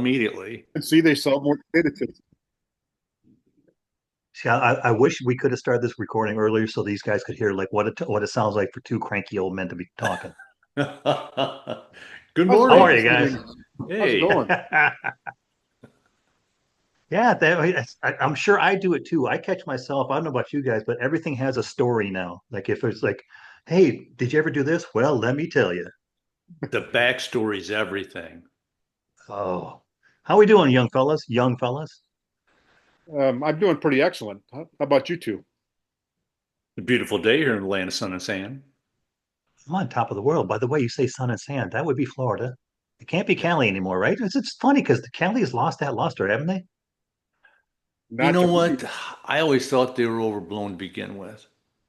immediately. And see, they sell more potato chips. See, I wish we could have started this recording earlier so these guys could hear like what it sounds like for two cranky old men to be talking. Good How's it How going are morning. you this guys? evening? How's it Hey, going? Yeah, I'm sure I do it too. I catch myself. I don't know about you guys, but everything has a story now. Like if it's like, hey, did you ever do this? Well, let me tell you. the backstory's everything. Oh, how we doing, young fellas? Young fellas? I'm doing pretty excellent. How about you two? A beautiful day here in the land of sun and sand. I'm on top of the world. By the way, you say sun and sand. That would be Florida. It can't be Yeah. Cali anymore, right? It's funny because the Cali has lost that luster, haven't they? You Not know to what? me. I always thought they were overblown to begin with.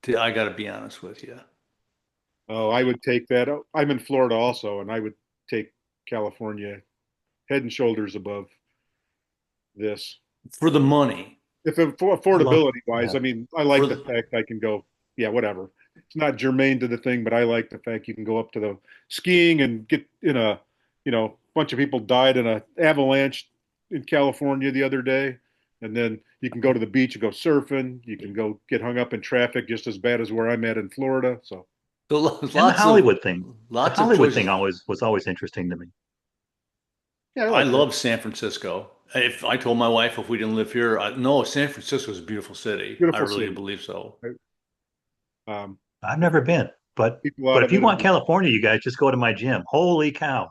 I got to be honest with you. Oh, I would take that. Oh, I'm in Florida also, and I would take California head and shoulders above this. For the money, If for I love, affordability wise, yeah. I mean, I like the for fact I can go, yeah, whatever. It's not germane to the thing, but I like the fact you can go up to the skiing and get in a, bunch of people died in a avalanche in California the other day. And then you can go to the beach and go surfing. You can go get hung up in traffic just as bad as where I'm at in Florida. So, And the Hollywood thing. The lots of Hollywood thing choices. always was always interesting to me. yeah, I I like that. love San Francisco. If I told my wife if we didn't live here, no, San Francisco is a beautiful city. I Beautiful really do city. believe so. Right? Um, I've never been, people but out if of you it. want California, you guys just go to my gym. Holy cow.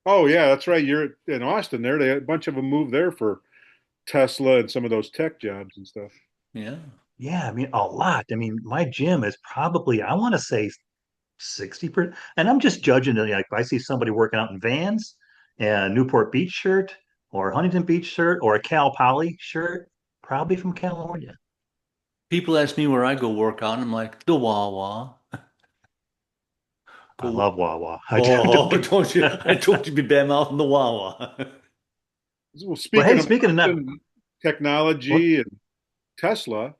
Oh, yeah, that's right. You're in Austin there. A bunch of them moved there for Tesla and some of those tech jobs and stuff. Yeah. Yeah, I mean a lot. I mean, my gym is probably, I want to say 60%. And I'm just judging it. Like if I see somebody working out in Vans and a Newport Beach shirt or a Huntington Beach shirt or a Cal Poly shirt, probably from California. People ask me where I go work out, and I'm like, the Wawa. I Go, love Wawa. Don't oh, get don't you? I told you to be bad mouthing the Wawa. Well, But speaking hey, of speaking of that, Austin, what? technology and Tesla,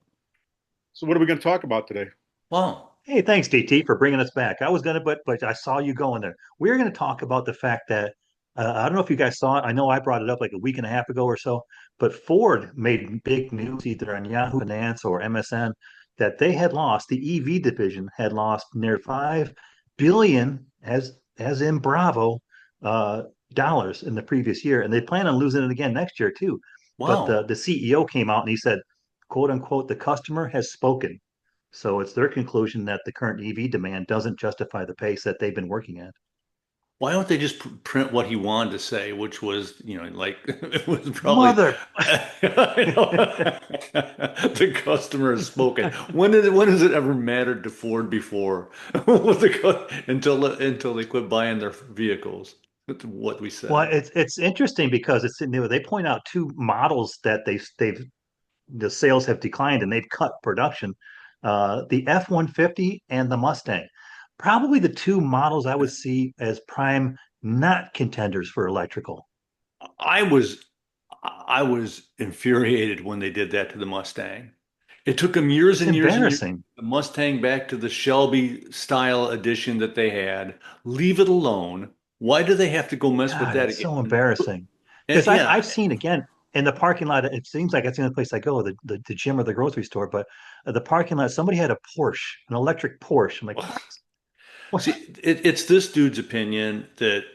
so what are we going to talk about today? Wow. Hey, thanks, DT, for bringing us back. I was gonna, but I saw you going there. We're gonna talk about the fact that I don't know if you guys saw it. I know I brought it up like a week and a half ago or so, but Ford made big news either on Yahoo Finance or MSN that they had lost the EV division had lost near 5 billion as in Bravo uh, dollars in the previous year, and they plan on losing it again next year too. But the Wow. the CEO came out and he said, "quote unquote," the customer has spoken. So it's their conclusion that the current EV demand doesn't justify the pace that they've been working at. Why don't they just print what he wanted to say, which was, like it was probably Mother. I know, the customer has spoken. When has it ever mattered to Ford before? Until they quit buying their vehicles. That's what we Well, said. it's interesting because they point out two models that they've the sales have declined and they've cut production. The F-150 and the Mustang, probably the two models I would see as prime not contenders for electrical. I was I was infuriated when they did that to the Mustang. It took them years It's and years and years to embarrassing. get the Mustang back to the Shelby style edition that they had. Leave it alone. Why do they have to go mess with God, that it's again? so embarrassing. Because Yeah, I've seen again in the parking lot. It seems like it's the only place I go, the gym or the grocery store. But the parking lot, somebody had a Porsche, an electric Porsche. I'm like, what? see, What? it's this dude's opinion that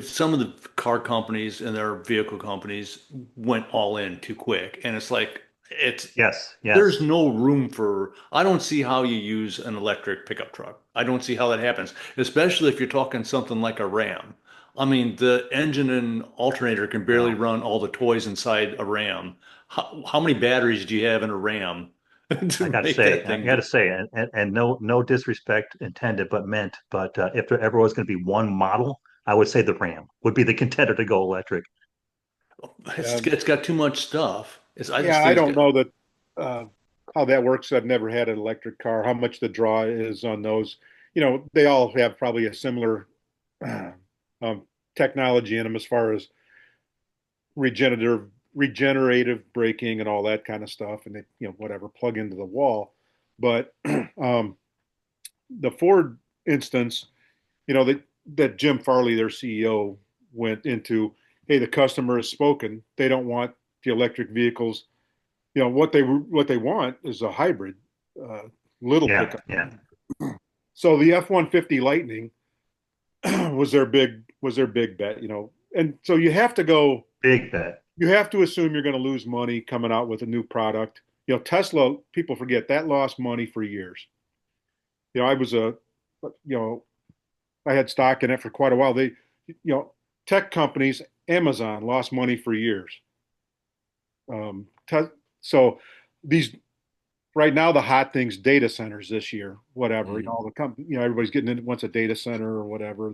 some of the car companies and their vehicle companies went all in too quick, and it's like it's Yes, there's yes. no room for. I don't see how you use an electric pickup truck. I don't see how that happens, especially if you're talking something like a Ram. I mean, the engine and alternator can barely No, run all the toys inside a Ram. How many batteries do you have in a Ram to make that I thing got to do? say, and no disrespect intended, but meant. But if there ever was going to be one model, I would say the Ram would be the contender to go electric. Um, It's got too much stuff. I just yeah, I think it's don't got. know that uh, how that works. I've never had an electric car. How much the draw is on those? They all have probably a similar uh, um, technology in them as far as regenerative braking and all that kind of stuff, and they whatever plug into the wall. But the Ford instance, they that Jim Farley, their CEO, went into, hey, the customer has spoken. They don't want the electric vehicles. What they want is a hybrid, uh, little Yeah, pickup. yeah, So the F-150 Lightning was their big bet, and so big bet. you have to assume you're going to lose money coming out with a new product. Tesla, people forget that lost money for years. I was you know, I had stock in it for quite a while. Tech companies, Amazon lost money for years. So these right now the hot things, data centers this year, whatever. Mhm. All the company, everybody's getting into wants a data center or whatever.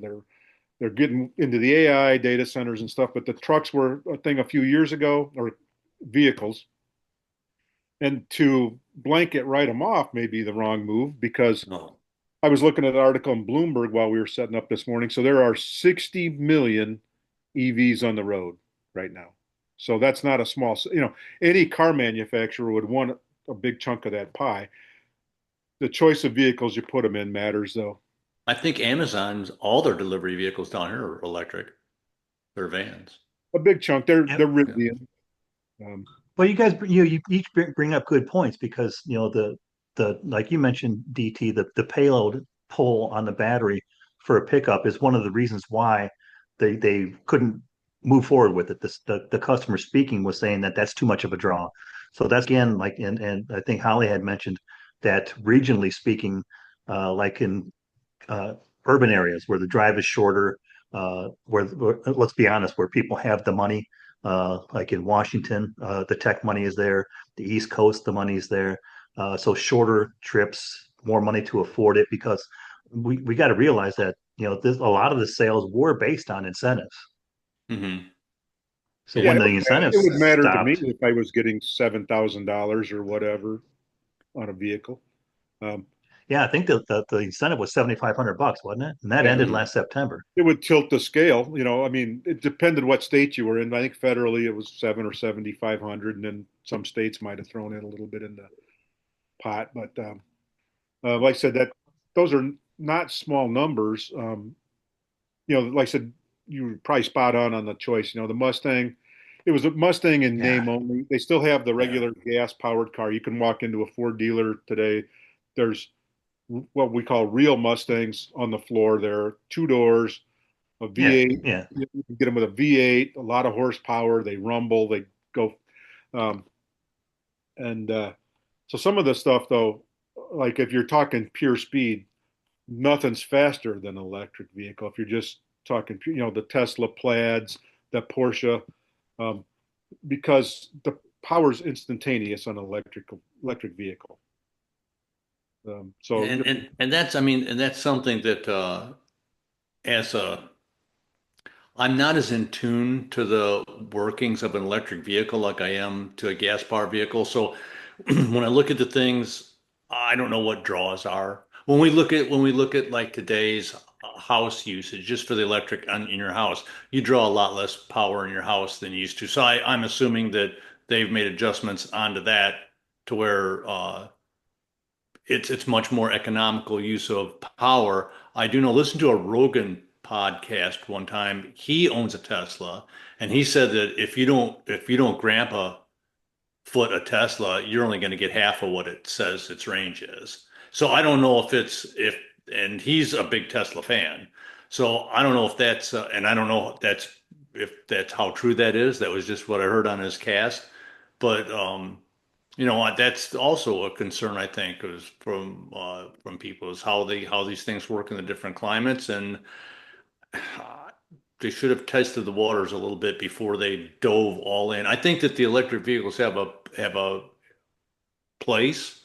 They're getting into the AI data centers and stuff. But the trucks were a thing a few years ago, or vehicles, and to blanket write them off may be the wrong move because No. I was looking at an article in Bloomberg while we were setting up this morning. So there are 60 million EVs on the road right now. So that's not a small, any car manufacturer would want a big chunk of that pie. The choice of vehicles you put them in matters, though. I think Amazon's all their delivery vehicles down here are electric. They're vans. A big chunk. They're Yep. Yeah. Rivian. Well, you guys, you each bring up good points because the like you mentioned, DT, the payload pull on the battery for a pickup is one of the reasons why they couldn't move forward with it. The customer speaking was saying that that's too much of a draw. So that's again like and I think Holly had mentioned that regionally speaking, like in uh, urban areas where the drive is shorter, where let's be honest, where people have the money, like in Washington, the tech money is there. The East Coast, the money is there. So shorter trips, more money to afford it because we got to realize that a lot of the sales were based on incentives. Hmm. So Yeah, when Yeah. the it incentives would matter to me stopped, if I was getting $7,000 or whatever on a vehicle. Um, yeah, I think the incentive was $7,500, wasn't it? And that yeah, ended Mhm. last September. it would tilt the scale. I mean, it depended what state you were in. I think federally it was 7 or 7,500, and then some states might have thrown in a little bit in the pot. But like I said, that those are not small numbers. Like I said, you were probably spot on the choice. The Mustang, it was a Mustang in Yeah, name only. They still have the Yeah. regular gas powered car. You can walk into a Ford dealer today. There's what we call real Mustangs on the floor. They're two doors, a yeah, V8. yeah. You can get them with a V8, a lot of horsepower. They rumble. They go, um, and so some of the stuff though, like if you're talking pure speed, nothing's faster than an electric vehicle. If you're just talking, the Tesla Plaids, the Porsche, um, because the power's instantaneous on an electric vehicle. So And that's, I mean, and that's something that as a I'm not as in tune to the workings of an electric vehicle like I am to a gas powered vehicle. So when I look at the things, I don't know what draws are. When we look at like today's house usage, just for the electric in your house, you draw a lot less power in your house than you used to. So I'm assuming that they've made adjustments onto that to where it's much more economical use of power. I do know, listen to a Rogan podcast one time. He owns a Tesla, and he said that if you don't grandpa foot a Tesla, you're only going to get half of what it says its range is. So I don't know and he's a big Tesla fan. So I don't know if and I don't know if that's how true that is. That was just what I heard on his cast. But that's also a concern I think is from people is how these things work in the different climates, and they should have tested the waters a little bit before they dove all in. I think that the electric vehicles have a place,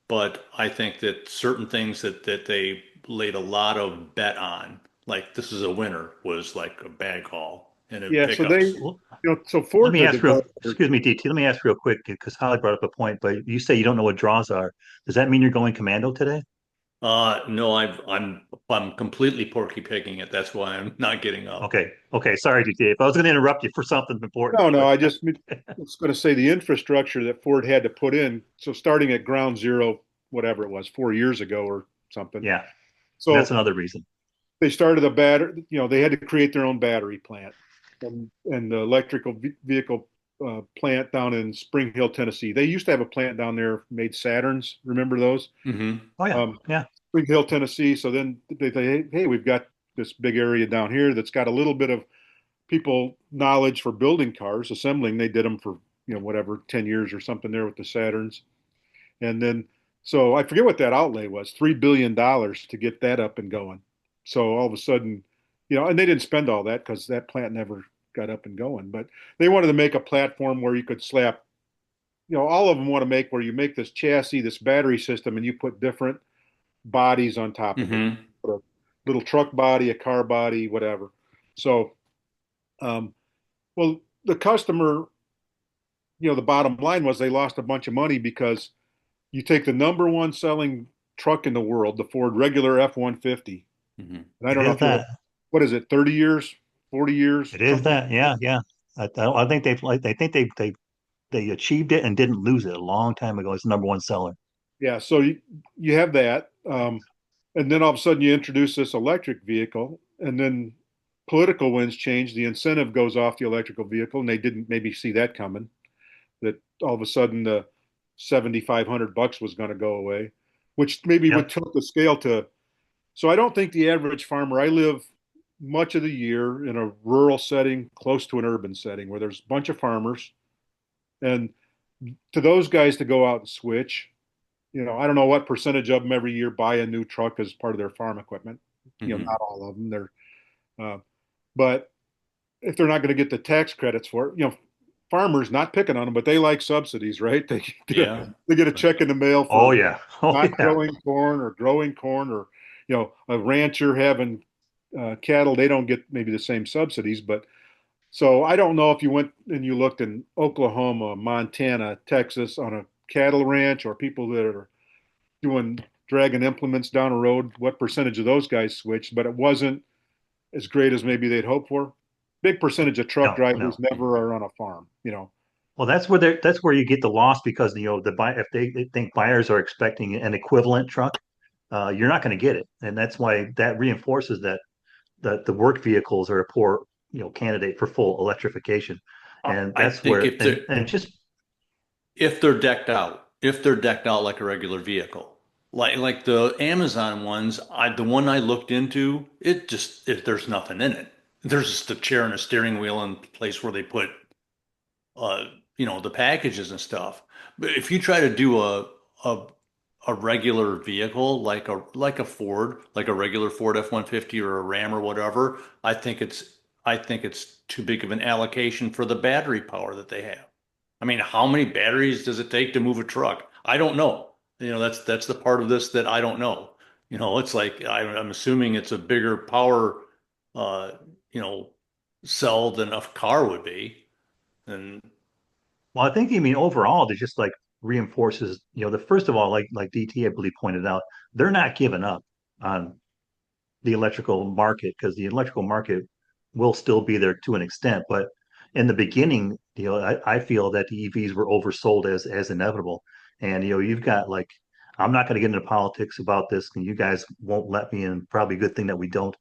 but I think that certain things that they laid a lot of bet on, like this is a winner, was like a bag haul and in yeah, so they, pickups. so Let Ford's me a ask real, developer. excuse me, DT. Let me ask real quick because Holly brought up a point, but you say you don't know what draws are. Does that mean you're going commando today? No, I'm completely porky picking it. That's why I'm not getting up. Okay, okay. Sorry, DT. If I was going to interrupt you for something important, No, but I was going to say the infrastructure that Ford had to put in. So starting at ground zero, whatever it was, 4 years ago or something. yeah, that's So another reason. they started a battery, they had to create their own battery plant and the electrical vehicle plant down in Spring Hill, Tennessee. They used to have a plant down there made Saturns. Remember those? Hmm. Oh yeah, Um, yeah, Spring Hill, Tennessee. So then they say, hey, we've got this big area down here that's got a little bit of people knowledge for building cars, assembling. They did them for, whatever, 10 years or something there with the Saturns. And then, so I forget what that outlay was, $3 billion to get that up and going. So all of a sudden, and they didn't spend all that because that plant never got up and going. But they wanted to make a platform where you could slap, all of them want to make where you make this chassis, this battery system, and you put different bodies on top of it. Hmm. Put a little truck body, a car body, whatever. So, um, well, the customer, the bottom line was they lost a bunch of money because you take the number one selling truck in the world, the Ford regular F-150, Hmm. and I it don't know is if you, that. what is it, 30 years, 40 years, It is something? that. Yeah, yeah. I think they achieved it and didn't lose it a long time ago. It's the number one seller. Yeah, so you have that. And then all of a sudden you introduce this electric vehicle, and then political winds change. The incentive goes off the electrical vehicle, and they didn't maybe see that coming, that all of a sudden the $7,500 was going to go away, which maybe would Yep. tilt the scale to. So I don't think the average farmer, I live much of the year in a rural setting, close to an urban setting where there's a bunch of farmers. And to those guys to go out and switch, I don't know what percentage of them every year buy a new truck as part of their farm equipment. Hmm. Not all of them. Uh, but if they're not going to get the tax credits for it, farmers not picking on them, but they like subsidies, right? Yeah. They get a check in the mail Oh for yeah. Oh not yeah. growing corn, or a rancher having cattle. They don't get maybe the same subsidies, but so I don't know if you went and you looked in Oklahoma, Montana, Texas on a cattle ranch, or people that are doing dragging implements down a road, what percentage of those guys switched, but it wasn't as great as maybe they'd hoped for. Big percentage of truck No, drivers no. never are on a farm. Well, that's where you get the loss because the buy if they think buyers are expecting an equivalent truck, you're not going to get it, and that's why that reinforces that the work vehicles are a poor candidate for full electrification, and I that's think where and just if they're decked out like a regular vehicle, like the Amazon ones, the one I looked into, there's nothing in it. There's just a chair and a steering wheel and place where they put uh the packages and stuff. But if you try to do a a regular vehicle like a Ford, like a regular Ford F-150 or a Ram or whatever, I think it's too big of an allocation for the battery power that they have. I mean, how many batteries does it take to move a truck? I don't know. That's the part of this that I don't know. It's like I'm assuming it's a bigger power uh, you know, cell than a car would be. And well, I think you mean overall, it just like reinforces the first of all, like DT I believe pointed out, they're not giving up on the electrical market because the electrical market will still be there to an extent. But in the beginning, I feel that the EVs were oversold as inevitable. And you've got like I'm not going to get into politics about this, and you guys won't let me, and probably a good thing that we don't.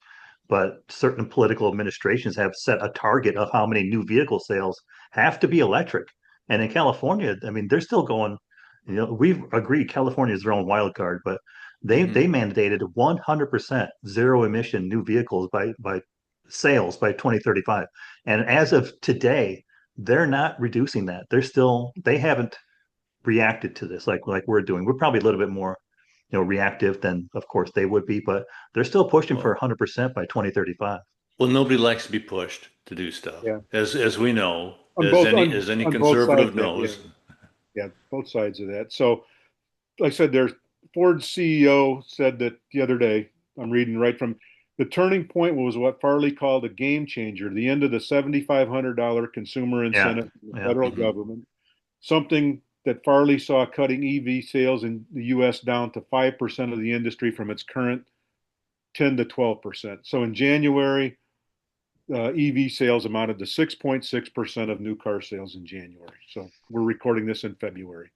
But certain political administrations have set a target of how many new vehicle sales have to be electric. And in California, I mean, they're still going. We've agreed California is their own wild card, but they mhm. mandated 100% zero emission new vehicles by sales by 2035. And as of today, they're not reducing that. They haven't reacted to this like we're doing. We're probably a little bit more, reactive than of course they would be, but they're still pushing for Well, 100% by 2035. well, nobody likes to be pushed to do stuff, Yeah. as we know, On both as any on both sides conservative of that, yeah. knows. Yeah, both sides of that. So like I said, there's Ford's CEO said that the other day, I'm reading right from the turning point was what Farley called a game changer, the end of the $7,500 consumer Yeah, incentive from the yeah. federal Hmm. government, something that Farley saw cutting EV sales in the US down to 5% of the industry from its current 10 to 12%. So in January, EV sales amounted to 6.6% of new car sales in January. So we're recording this in February.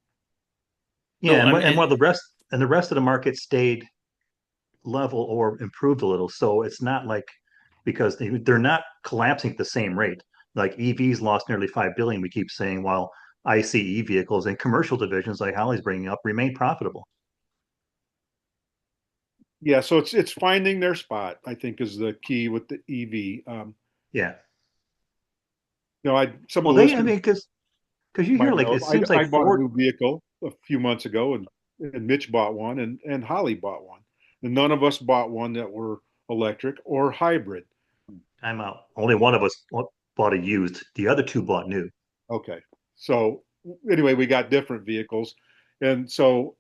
Yeah, No, I and mean, while the rest of the market stayed level or improved a little. So it's not like because they're not collapsing at the same rate. Like EVs lost nearly 5 billion, we keep saying, while ICE vehicles and commercial divisions, like Holly's bringing up, remain profitable. Yeah, so it's finding their spot, I think, is the key with the EV. Yeah. I some of Well, the I listeners mean, because you hear might like know it seems I like bought a Ford. new vehicle a few months ago, and Mitch bought one, and Holly bought one, and none of us bought one that were electric or hybrid. I'm out. Only one of us bought a used. The other two bought new. Okay, so anyway, we got different vehicles, and so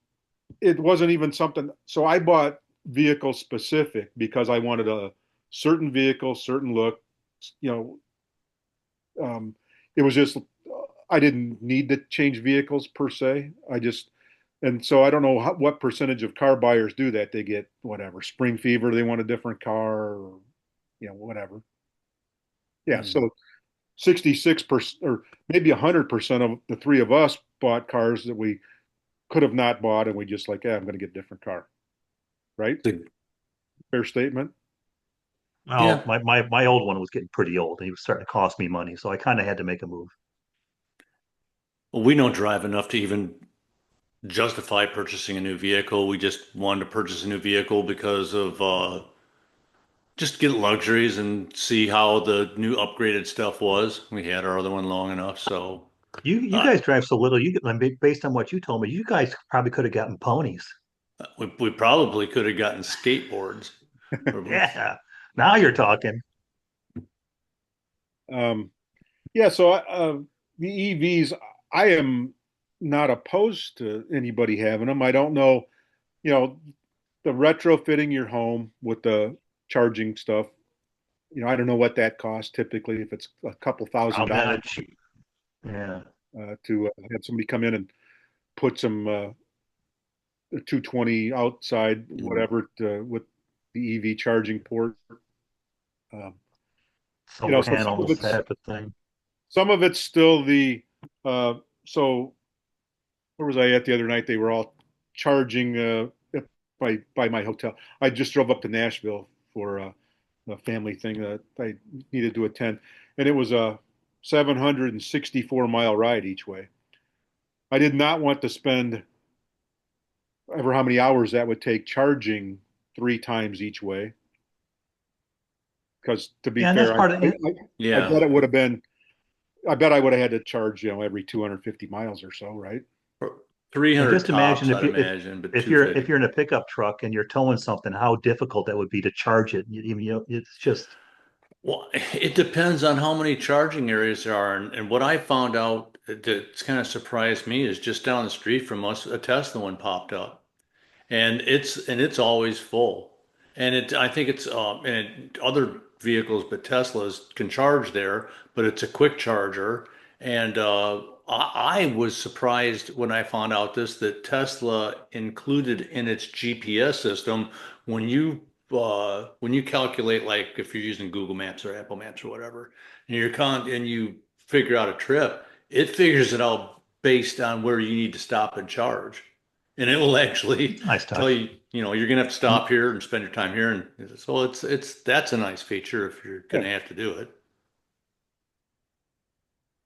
it wasn't even something. So I bought vehicle specific because I wanted a certain vehicle, certain look. You um, it was just I didn't need to change vehicles per se. And so I don't know what percentage of car buyers do that. They get whatever spring fever, they want a different car, or whatever. Yeah, Hmm. so 66% or maybe 100% of the three of us bought cars that we could have not bought, and we just like, yeah, I'm going to get a different car, right? The- Fair statement. Oh, yeah, my old one was getting pretty old and he was starting to cost me money. So I kind of had to make a move. well, we don't drive enough to even justify purchasing a new vehicle. We just wanted to purchase a new vehicle because of just get luxuries and see how the new upgraded stuff was. We had our other one long enough, so You uh, guys drive so little. Based on what you told me, you guys probably could have gotten ponies. we probably could have gotten skateboards. Or Yeah. Now you're talking. Um, yeah, so the EVs, I am not opposed to anybody having them. I don't know, you know, the retrofitting your home with the charging stuff. I don't know what that costs typically, if it's a couple thousand Probably dollars not cheap. Yeah. to have somebody come in and put some 220 outside, whatever, with the EV charging port. Um, Solar so panels, that type of thing. some of it's still uh, so where was I at the other night? They were all charging by my hotel. I just drove up to Nashville for a family thing that I needed to attend, and it was a 764-mile ride each way. I did not want to spend ever how many hours that would take charging three times each way. Because to be Yeah, and that's fair, part of it. I yeah, bet it would have been. I bet I would have had to charge, every 250 miles or so, right? And 300 just imagine tops, if I'd you imagine, but if 250. you're in a pickup truck and you're towing something, how difficult that would be to charge it. It's just Well, it depends on how many charging areas there are. And what I found out that's kind of surprised me is just down the street from us, a Tesla one popped up. And it's always full. And I think it's and other vehicles but Teslas can charge there, but it's a quick charger. And I was surprised when I found out this that Tesla included in its GPS system when you calculate, like if you're using Google Maps or Apple Maps or whatever, and and you figure out a trip, it figures it out based on where you need to stop and charge. And it will actually it's a nice tell touch. you, you're gonna have to stop here and spend your time here. And so it's that's a nice feature if you're Yeah. gonna have to do it.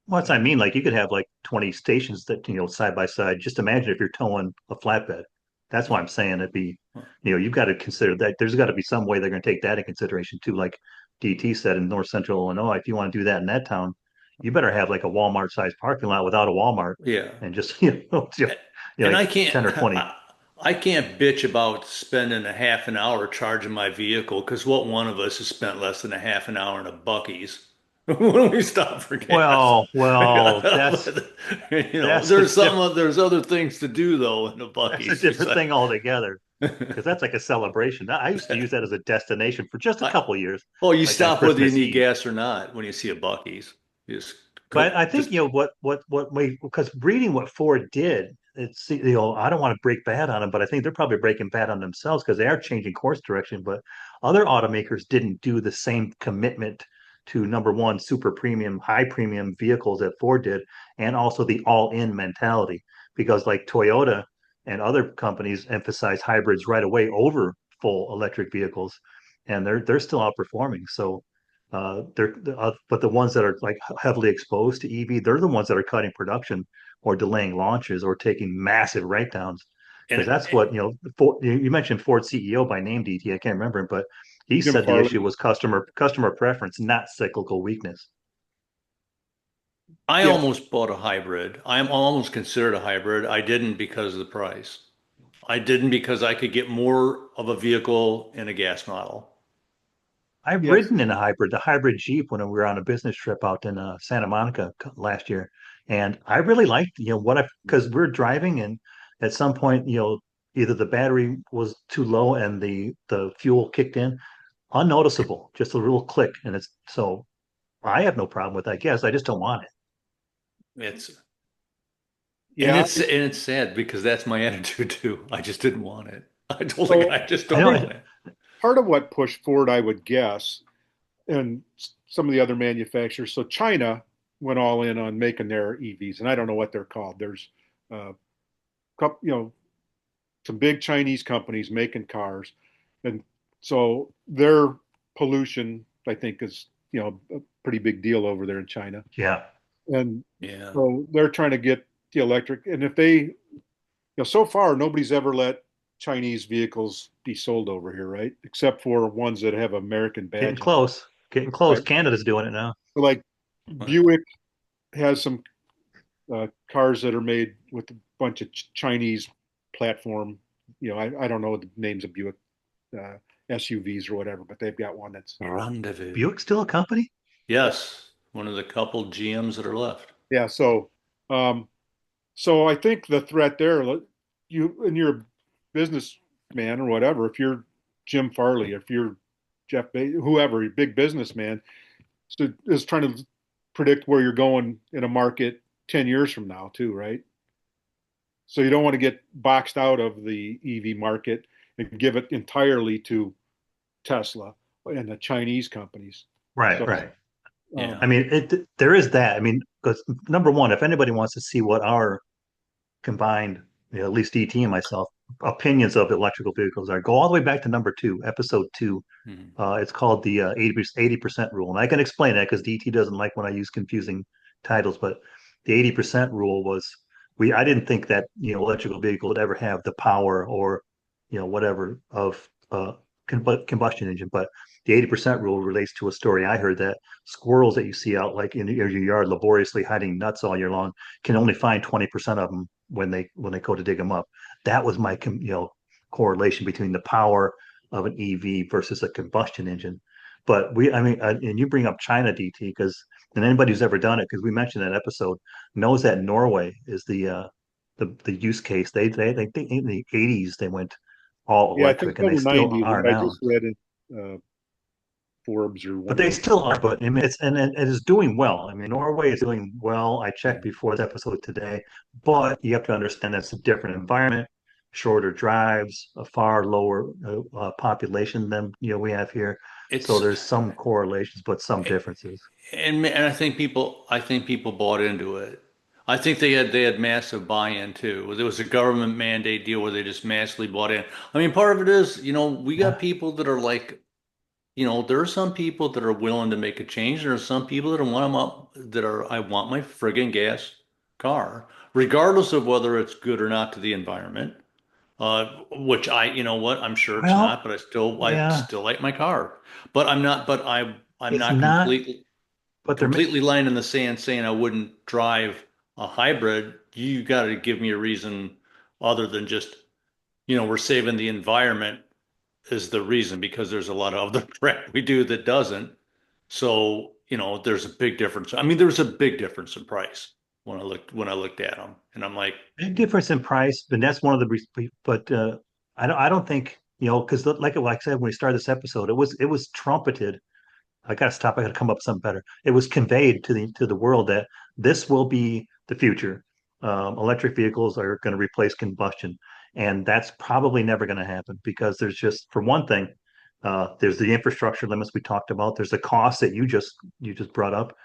Well, that's what I mean. Like you could have like 20 stations that, side by side. Just imagine if you're towing a flatbed. That's why I'm saying it'd be, you've got to consider that there's got to be some way they're going to take that in consideration too. Like DT said in North Central Illinois, if you want to do that in that town, you better have like a Walmart sized parking lot without a Walmart Yeah. and just, And like 10 or 20. I can't bitch about spending a half an hour charging my vehicle because what one of us has spent less than a half an hour in a Bucky's when we stop for gas. That's a There's other things to do though in a that's a Bucky's. different thing altogether. Because that's like a celebration. I used to use that as a destination for just a I, couple of years, oh, you like on stop whether you Christmas need Eve. gas or not when you see a Bucky's. You just But I think just what we because reading what Ford did, it's I don't want to break bad on them, but I think they're probably breaking bad on themselves because they are changing course direction. But other automakers didn't do the same commitment to number one, super premium, high premium vehicles that Ford did, and also the all-in mentality. Because like Toyota and other companies emphasize hybrids right away over full electric vehicles, and they're still outperforming. So but the ones that are like heavily exposed to EV, they're the ones that are cutting production or delaying launches or taking massive write-downs. Because And that's what, Ford, you mentioned Ford CEO by name, DT. I can't remember him, but he Jim said the issue Farley. was customer preference, not cyclical weakness. I Yeah. almost bought a hybrid. I'm almost considered a hybrid. I didn't because of the price. I didn't because I could get more of a vehicle in a gas model. I've Yes. ridden in a hybrid, the hybrid Jeep, when we were on a business trip out in Santa Monica last year, and I really liked, what I because we're driving, and at some point, either the battery was too low and the fuel kicked in, unnoticeable, just a little click, and it's so I have no problem with that. Guess I just don't want it. It's Yeah. and it's sad because that's my attitude too. I just didn't want it. I told the So guy I just I I don't know. think want it. part of what pushed Ford, I would guess, and some of the other manufacturers. So China went all in on making their EVs, and I don't know what they're called. There's, couple, some big Chinese companies making cars, and so their pollution, I think, is a pretty big deal over there in China, Yeah, and Yeah. so they're trying to get the electric. And if they, so far nobody's ever let Chinese vehicles be sold over here, right? Except for ones that have American getting badge on them. close, getting close. Right. Canada's doing it now. So like What? Buick has some cars that are made with a bunch of Chinese platform. I don't know the names of Buick uh, SUVs or whatever, but they've got one that's Rendezvous. Buick still a company? Yes, one of the couple GMs that are left. yeah. Um, so I think the threat there, you and you're a businessman or whatever. If you're Jim Farley, if you're Jeff Bezos, whoever, you're a big businessman, so is trying to predict where you're going in a market 10 years from now, too, right? So you don't want to get boxed out of the EV market and give it entirely to Tesla and the Chinese companies. Right, So, right. Yeah. I um, mean, there is that. I mean, because number one, if anybody wants to see what our combined, at least DT and myself, opinions of electrical vehicles are, go all the way back to number two, episode two. Mhm. It's called the 80% rule. And I can explain that because DT doesn't like when I use confusing titles, but the 80% rule was I didn't think that, electrical vehicle would ever have the power or, whatever of combustion engine. But the 80% rule relates to a story I heard that squirrels that you see out like in your yard laboriously hiding nuts all year long can only find 20% of them when they go to dig them up. That was my correlation between the power of an EV versus a combustion engine. But I mean, and you bring up China, DT, and anybody who's ever done it, because we mentioned that episode, knows that Norway is the use case. They think in the 80s they went all yeah, I think electric, and in they the still 90s, are I now. just read in uh, Forbes or But one of they those. still are. But I mean, and it is doing well. I mean, Norway is doing well. I checked Mhm. before the episode today, but you have to understand that's a different environment, shorter drives, a far lower population than we have here. So It's there's some correlations, but some differences. and I think people bought into it. I think they had massive buy-in too. There was a government mandate deal where they just massively bought in. I mean, part of it is, we got Yeah. people that are like, there are some people that are willing to make a change. There are some people that want them up that are, I want my friggin' gas car, regardless of whether it's good or not to the environment. Which you know what, I'm sure it's not, Well, but I yeah, still like my car. But I'm it's not not, but they're completely lying in the sand saying I wouldn't drive a hybrid. You got to give me a reason other than just, we're saving the environment is the reason because there's a lot of other crap we do that doesn't. So, there's a big difference. I mean, there's a big difference in price when I looked at them, and I'm like, big difference in price, but that's one of but I don't think, because like I said when we started this episode, it was trumpeted. I got to stop. I got to come up with something better. It was conveyed to the world that this will be the future. Electric vehicles are going to replace combustion, and that's probably never going to happen because there's just, for one thing, there's the infrastructure limits we talked about. There's the cost that you just brought up,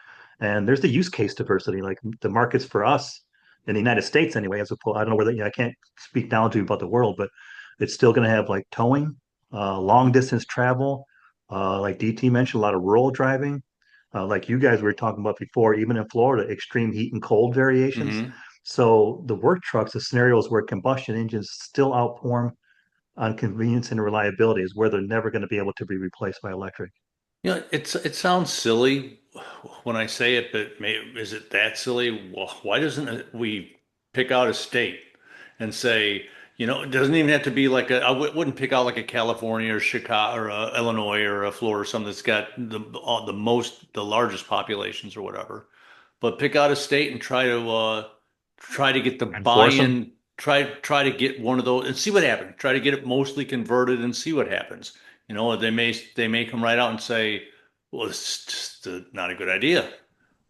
and there's the use case diversity. Like the markets for us in the United States, anyway. As opposed, I don't know whether I can't speak now to you about the world, but it's still going to have like towing long distance travel, like DT mentioned, a lot of rural driving, like you guys were talking about before, even in Florida, extreme heat and cold variations. Hmm. So the work trucks, the scenarios where combustion engines still outperform on convenience and reliability is where they're never going to be able to be replaced by electric. It sounds silly when I say it, but is it that silly? Well, why doesn't we pick out a state and say, it doesn't even have to be like wouldn't pick out like a California or Chicago or a Illinois or a Florida or something that's got the largest populations or whatever, but pick out a state and try to get the Enforce them. buy-in, try to get one of those and see what happens. Try to get it mostly converted and see what happens. They may come right out and say, well, it's just not a good idea,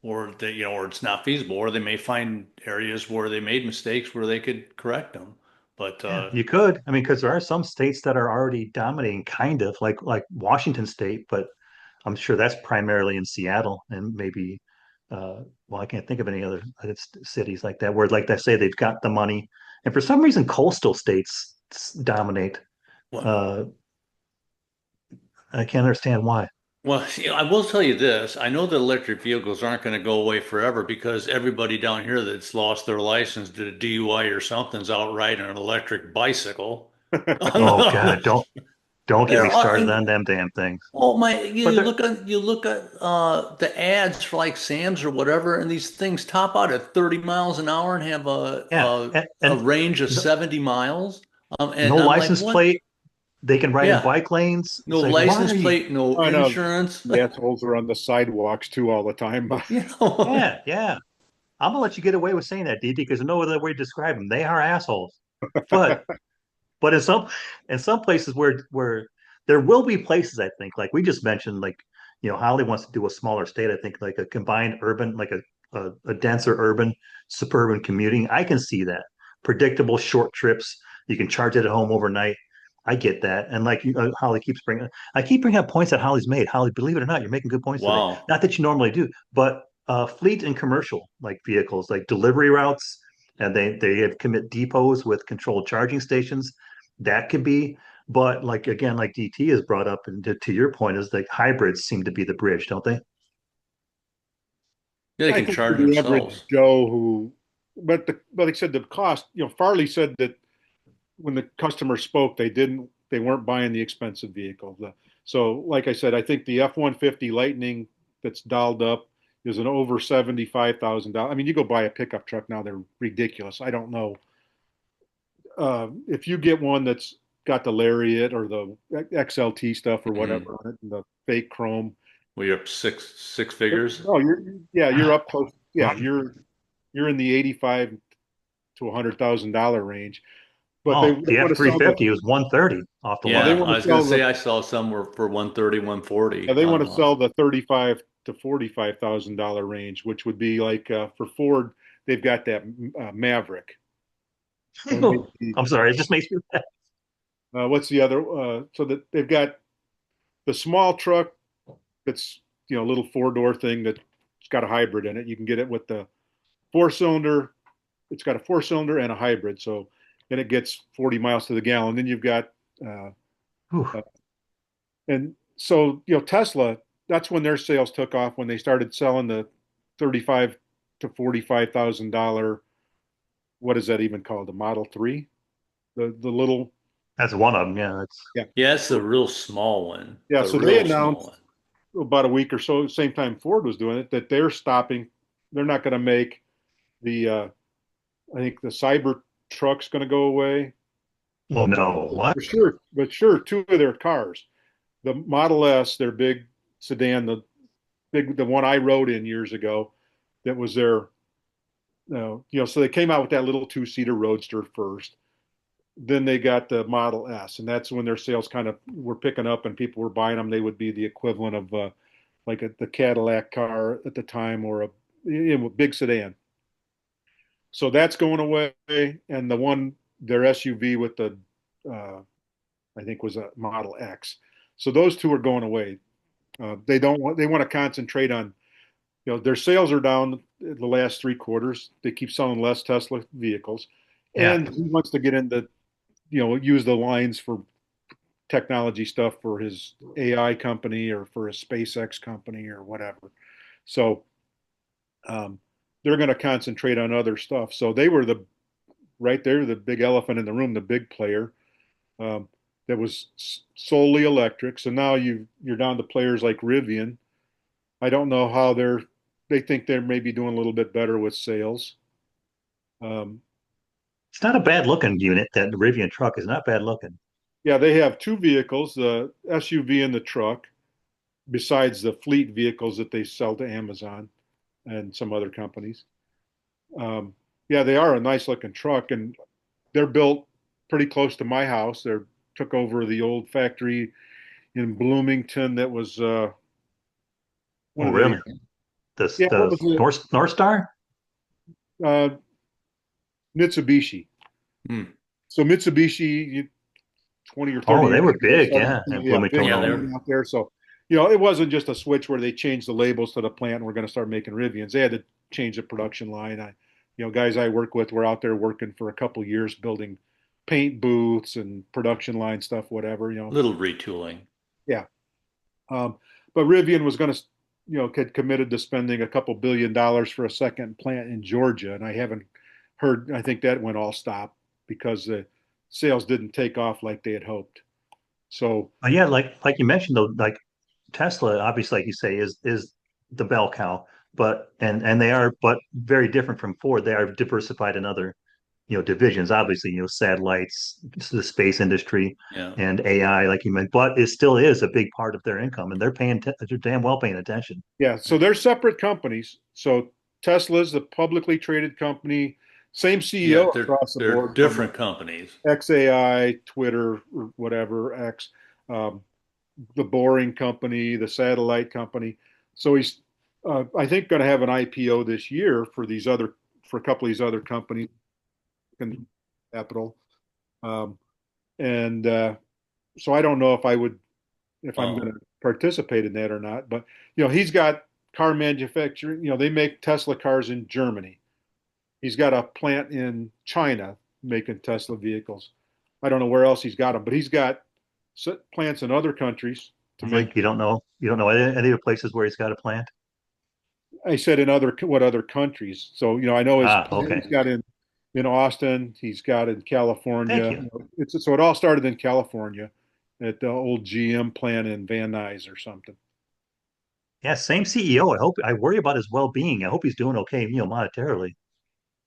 or it's not feasible, or they may find areas where they made mistakes where they could correct them. But Yeah, you could. I mean, because there are some states that are already dominating, kind of like Washington State, but I'm sure that's primarily in Seattle and maybe, well, I can't think of any other cities like that where, like they say, they've got the money, and for some reason, coastal states dominate. well, Uh, I can't understand why. well, I will tell you this. I know that electric vehicles aren't going to go away forever because everybody down here that's lost their license did a DUI or something's out riding an electric bicycle. Oh God, don't get There me are, started on them damn things. oh my, But you look at the ads for like Sam's or whatever, and these things top out at 30 miles an hour and have a yeah, a, a and range of no, 70 miles. And no I'm like, license what? plate. They can ride in Yeah, bike lanes. no It's like, why license are you? plate, no I know insurance. the assholes are on the sidewalks too all the time. You know, Yeah, yeah. I'm gonna let you get away with saying that, DD, because there's no other way to describe them. They are assholes. But but in some places where there will be places, I think, like we just mentioned, like Holly wants to do a smaller state. I think like a combined urban, like a denser urban suburban commuting. I can see that predictable short trips. You can charge it at home overnight. I get that, and like Holly keeps bringing, I keep bringing up points that Holly's made. Holly, believe it or not, you're making good points today. wow. Not that you normally do, but fleet and commercial like vehicles, like delivery routes, and they have commit depots with controlled charging stations. That could be, but like again, like DT has brought up, and to your point, is like hybrids seem to be the bridge, don't they? Yeah, they I can think for charge the average themselves. Joe who, but like I said, the cost, Farley said that when the customer spoke, they weren't buying the expensive vehicle. So, like I said, I think the F-150 Lightning that's dialed up is an over $75,000. I mean, you go buy a pickup truck now, they're ridiculous. I don't know. If you get one that's got the Lariat or the XLT stuff or Hmm. whatever on it, and the fake chrome, We up six figures. no, yeah, you're up close. Yeah, you're in the 85 to $100,000 range. But they, Oh, they the want F to three sell the fifty was 130 off the well, they lot. Yeah, want I to was gonna sell say the I saw somewhere for 130, 140 they want to online. sell the 35 to $45,000 range, which would be like for Ford, they've got that Maverick. And they, I'm sorry, it just makes me. what's the other? So that they've got the small truck that's a little four-door thing that's got a hybrid in it. You can get it with the four-cylinder. It's got a four-cylinder and a hybrid, so then it gets 40 miles to the gallon. Then you've got uh, Whew. uh, and so Tesla. That's when their sales took off when they started selling the 35 to $45,000. What is that even called? The Model 3? The little That's one of them. Yeah, that's yeah. Yeah, it's the real small one. Yeah, The so they real small announced one. about a week or so, same time Ford was doing it, that they're stopping. They're not going to make the. I think the Cyber truck's going to go away. well, no, what? But sure, two of their cars, the Model S, their big sedan, the one I rode in years ago, that was their. So they came out with that little two-seater roadster first. Then they got the Model S, and that's when their sales kind of were picking up, and people were buying them. They would be the equivalent of like the Cadillac car at the time, or a big sedan. So that's going away, and their SUV with the uh, I think was a Model X. So those two are going away. They want to concentrate on their sales are down the last 3 quarters. They keep selling less Tesla vehicles, Yeah, and he wants to get into use the lines for technology stuff for his AI company or for his SpaceX company or whatever. So um, they're going to concentrate on other stuff. So they were the right there, the big elephant in the room, the big player um, that was solely electric. So now you're down to players like Rivian. I don't know how they think they're maybe doing a little bit better with sales. Um, It's not a bad looking unit. That Rivian truck is not bad looking. yeah, they have two vehicles, the SUV and the truck, besides the fleet vehicles that they sell to Amazon and some other companies. Yeah, they are a nice looking truck, and they're built pretty close to my house. They took over the old factory in Bloomington that was what Oh, are they? really? The Yeah, what the was it? North Star? Uh, Mitsubishi. Hmm. So Mitsubishi 20 or 30 Oh, they years were ago big, started yeah, in yeah, big Bloomington Yeah, Road. they're plant out there. So, it wasn't just a switch where they changed the labels to the plant and we're going to start making Rivians. They had to change the production line. Guys I work with were out there working for a couple years building paint booths and production line stuff, whatever. little retooling. Yeah. Um, but Rivian was going to, had committed to spending a couple $1 billion for a second plant in Georgia. And I haven't heard, I think that went all stop because the sales didn't take off like they had hoped. So, Yeah, like you mentioned though, like Tesla, obviously, like you say, is the bell cow, but and they are, but very different from Ford. They are diversified in other, divisions. Obviously, satellites, the space industry, Yeah. and AI, like you mentioned. But it still is a big part of their income, and they're damn well paying attention. yeah, so they're separate companies. So Tesla's the publicly traded company, same Yeah, CEO across the they're board from different companies. XAI, Twitter, or whatever, X, um, the Boring Company, the satellite company. So he's, I think, going to have an IPO this year for a couple of these other companies in capital. Um, and so I don't know if I'm going Oh, to participate in that or not. But he's got car manufacturing. They make Tesla cars in Germany. He's got a plant in China making Tesla vehicles. I don't know where else he's got them, but he's got plants in other countries to make. Like you don't know any of the places where he's got a plant. I said in other countries. So I know his Ah, plant okay. he's got in Austin. He's got in Thank California. you. So it all started in California at the old GM plant in Van Nuys or something. Yeah, same CEO. I worry about his well-being. I hope he's doing okay, monetarily.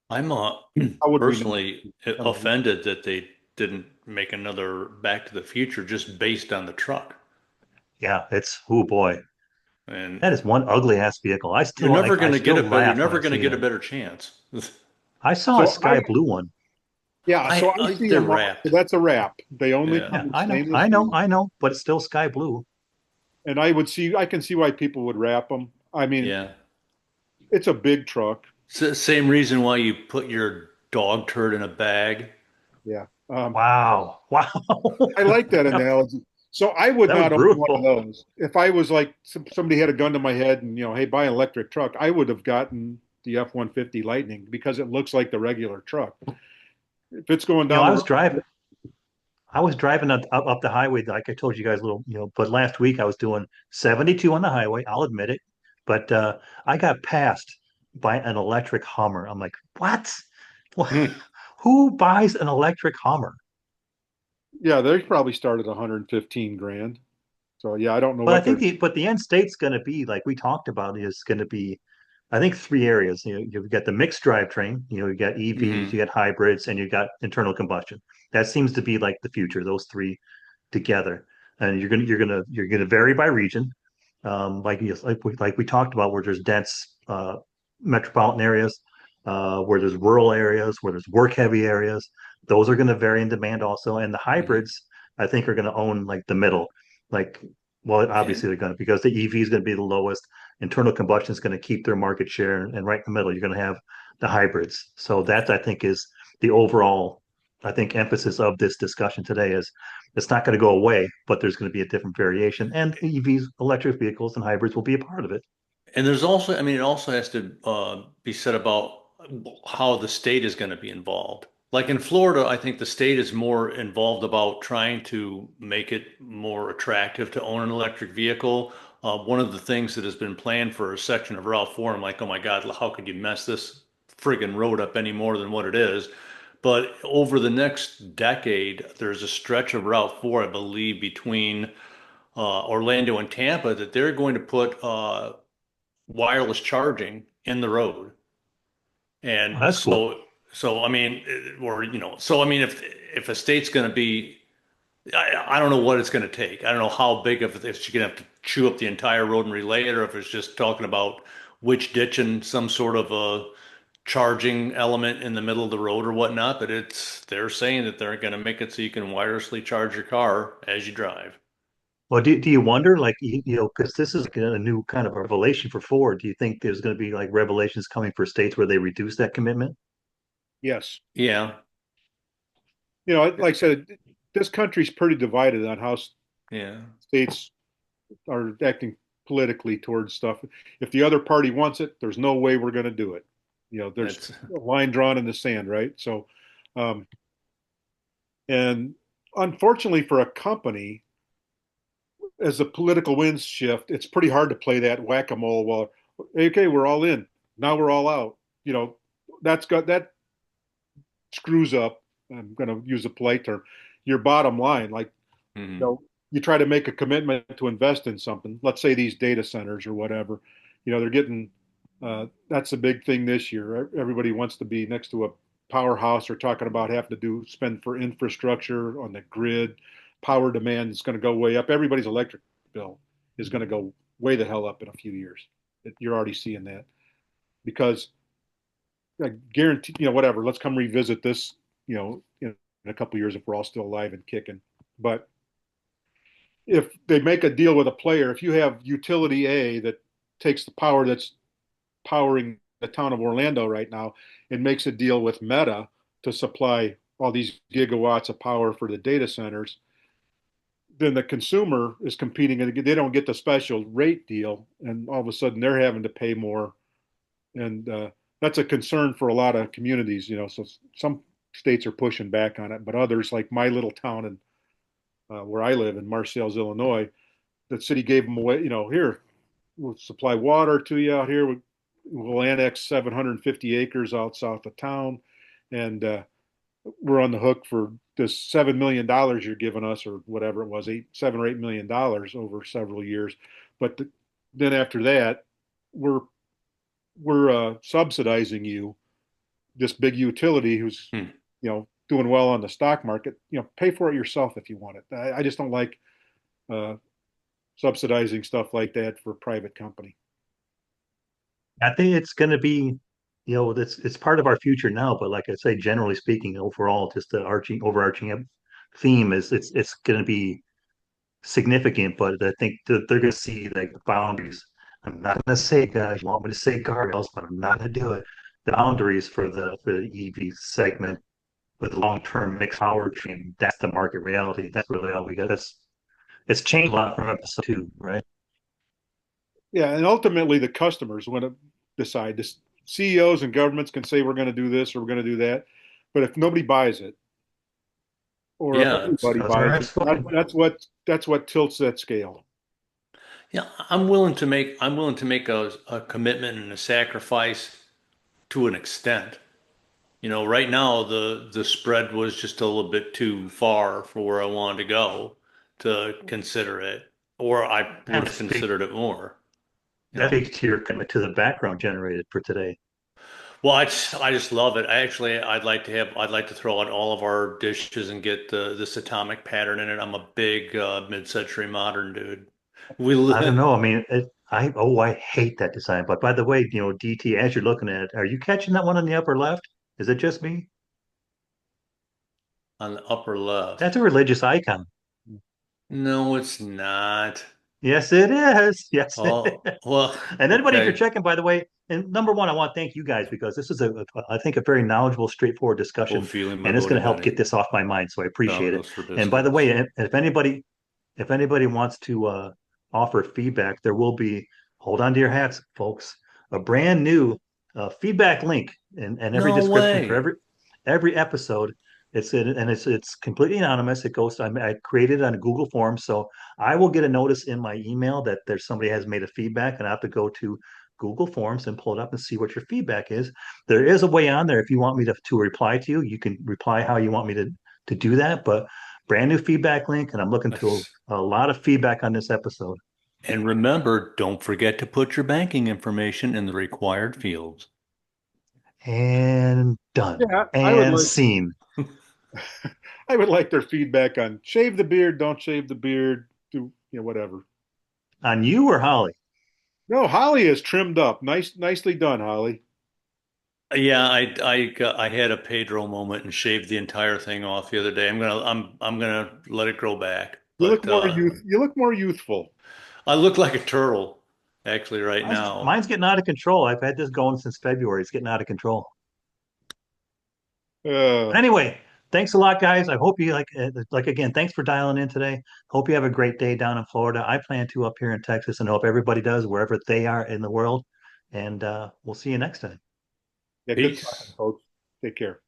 I'm How would we know? personally I don't know. offended that they didn't make another Back to the Future just based on the truck. Yeah, oh boy. And That is one ugly ass vehicle. I you're still never like I going to get still a better, you're laugh when never I going to see get a them. better chance. I saw a So sky blue one. yeah, so I see They're them all. So wrapped. that's a wrap. They only Yeah. come Yeah, in I know, stainless I know, steel, I know, but it's still sky blue. and I can see why people would wrap them. I mean, Yeah. it's a big truck. Same reason why you put your dog turd in a bag. Yeah. Wow. Wow. I like that analogy. So I would That was not own one of brutal. those. If I was like somebody had a gun to my head and hey, buy an electric truck, I would have gotten the F-150 Lightning because it looks like the regular truck. If it's going You know, down I the was road, driving I was driving up the highway, like I told you guys a little, but last week I was doing 72 on the highway, I'll admit it. But I got passed by an electric Hummer. I'm like, what? Hmm. Who buys an electric Hummer? yeah, they probably start at 115 grand. So yeah, I don't know But I what think they're. the end state's going to be like we talked about is going to be, I think three areas. You've got the mixed drivetrain. You got EVs, Hmm. you got hybrids, and you got internal combustion. That seems to be like the future. Those three together, and you're gonna vary by region, like we talked about, where there's dense metropolitan areas, where there's rural areas, where there's work heavy areas. Those are going to vary in demand also, and the Hmm. hybrids I think are going to own like the middle, like well obviously And they're going to because the EV is going to be the lowest. Internal combustion is going to keep their market share, and right in the middle you're going to have the hybrids. So that I think is the overall I think emphasis of this discussion today is it's not going to go away, but there's going to be a different variation, and EVs, electric vehicles, and hybrids will be a part of it. and there's also, I mean, it also has to be said about how the state is going to be involved. Like in Florida, I think the state is more involved about trying to make it more attractive to own an electric vehicle. One of the things that has been planned for a section of Route 4, I'm like, oh my God, how could you mess this friggin' road up any more than what it is? But over the next decade, there's a stretch of Route 4, I believe, between Orlando and Tampa that they're going to put wireless charging in the road. Oh, And that's cool. so I mean, or so I mean, if a state's going to be, I don't know what it's going to take. I don't know how big of if you're going to have to chew up the entire road and relay it, or if it's just talking about which ditch and some sort of a charging element in the middle of the road or whatnot. But they're saying that they're going to make it so you can wirelessly charge your car as you drive. Well, do you wonder, like, because this is like a new kind of revelation for Ford. Do you think there's going to be like revelations coming for states where they reduce that commitment? Yes. Yeah, Like I said, this country's pretty divided on how yeah, states are acting politically towards stuff. If the other party wants it, there's no way we're going to do it. There's that's a line drawn in the sand, right? So, um, and unfortunately for a company, as the political winds shift, it's pretty hard to play that whack-a-mole. Well, okay, we're all in. Now we're all out. You know, that screws up. I'm going to use a polite term. Your bottom line, like mhm. you try to make a commitment to invest in something. Let's say these data centers or whatever. They're getting. That's a big thing this year. Everybody wants to be next to a powerhouse. They're talking about having to spend for infrastructure on the grid. Power demand is going to go way up. Everybody's electric bill is going to go way the hell up in a few years. You're already seeing that because I guarantee, whatever. Let's come revisit this, in a couple of years if we're all still alive and kicking. But if they make a deal with a player, if you have utility A that takes the power that's powering the town of Orlando right now and makes a deal with Meta to supply all these gigawatts of power for the data centers, then the consumer is competing and they don't get the special rate deal, and all of a sudden they're having to pay more, and that's a concern for a lot of communities. So some states are pushing back on it, but others, like my little town in where I live in Marseilles, Illinois, the city gave them away. Here we'll supply water to you out here. We'll annex 750 acres out south of town, and we're on the hook for this $7 million you're giving us, or whatever it was, 7 or 8 million dollars over several years. But then after that, we're subsidizing you, this big utility who's Hmm. doing well on the stock market. Pay for it yourself if you want it. I just don't like uh, subsidizing stuff like that for a private company. I think it's going to be, it's part of our future now. But like I say, generally speaking, overall, just the overarching theme is it's going to be significant. But I think that they're going to see like the boundaries. I'm not going to say, guys, you want me to say guardrails, but I'm not going to do it. The boundaries for the EV segment with long-term mixed power train. That's the market reality. That's really all we got. It's changed a lot from episode two, right? Yeah, and ultimately the customers want to decide. This CEOs and governments can say we're going to do this or we're going to do that, but if nobody buys it, or if Yeah, everybody That's where buys I've it, that, spoken. that's what tilts that scale. yeah. I'm willing to make a commitment and a sacrifice to an extent. Right now the spread was just a little bit too far for where I wanted to go to consider it, or I would That have speaks considered it more. You that know. speaks to your commitment to the background generated for today. Well, I just love it. I'd like to throw out all of our dishes and get this atomic pattern in it. I'm a big mid-century modern dude. We I don't live know. I mean, I hate that design. But by the way, DT, as you're looking at it, are you catching that one on the upper left? Is it just me? on the upper That's left. a religious icon. No, it's not. Yes, it is. Yes, it Oh, is. well, And anybody, if you're okay. checking, by the way, and number one, I want to thank you guys because this is I think, a very knowledgeable, straightforward Oh, discussion, feeling my and it's vote going to in help Benny. get this off my mind. So I appreciate it. Dominoes for And by the way, biscuits. if anybody wants to offer feedback, there will be, hold on to your hats, folks, a brand new feedback link in every No description for way. every every episode. It's completely anonymous. It goes. I created it on Google Forms, so I will get a notice in my email that there's somebody has made a feedback, and I have to go to Google Forms and pull it up and see what your feedback is. There is a way on there if you want me to reply to you. You can reply how you want me to do that, but brand new feedback link, and I'm looking to a lot of feedback on this episode. And remember, don't forget to put your banking information in the required fields. And done. Yeah, And scene. I would like their feedback on shave the beard, don't shave the beard, do whatever. On you or Holly? No, Holly is trimmed up. Nicely done, Holly. Yeah, I had a Pedro moment and shaved the entire thing off the other day. I'm gonna let it grow back. But You look more youthful. I look like a turtle actually right Mine's, now. mine's getting out of control. I've had this going since February. It's getting out of control. Uh, But anyway, thanks a lot, guys. I hope you like again, thanks for dialing in today. Hope you have a great day down in Florida. I plan to up here in Texas and hope everybody does wherever they are in the world. And we'll see you next time. yeah, good talking, Peace. folks. Take care.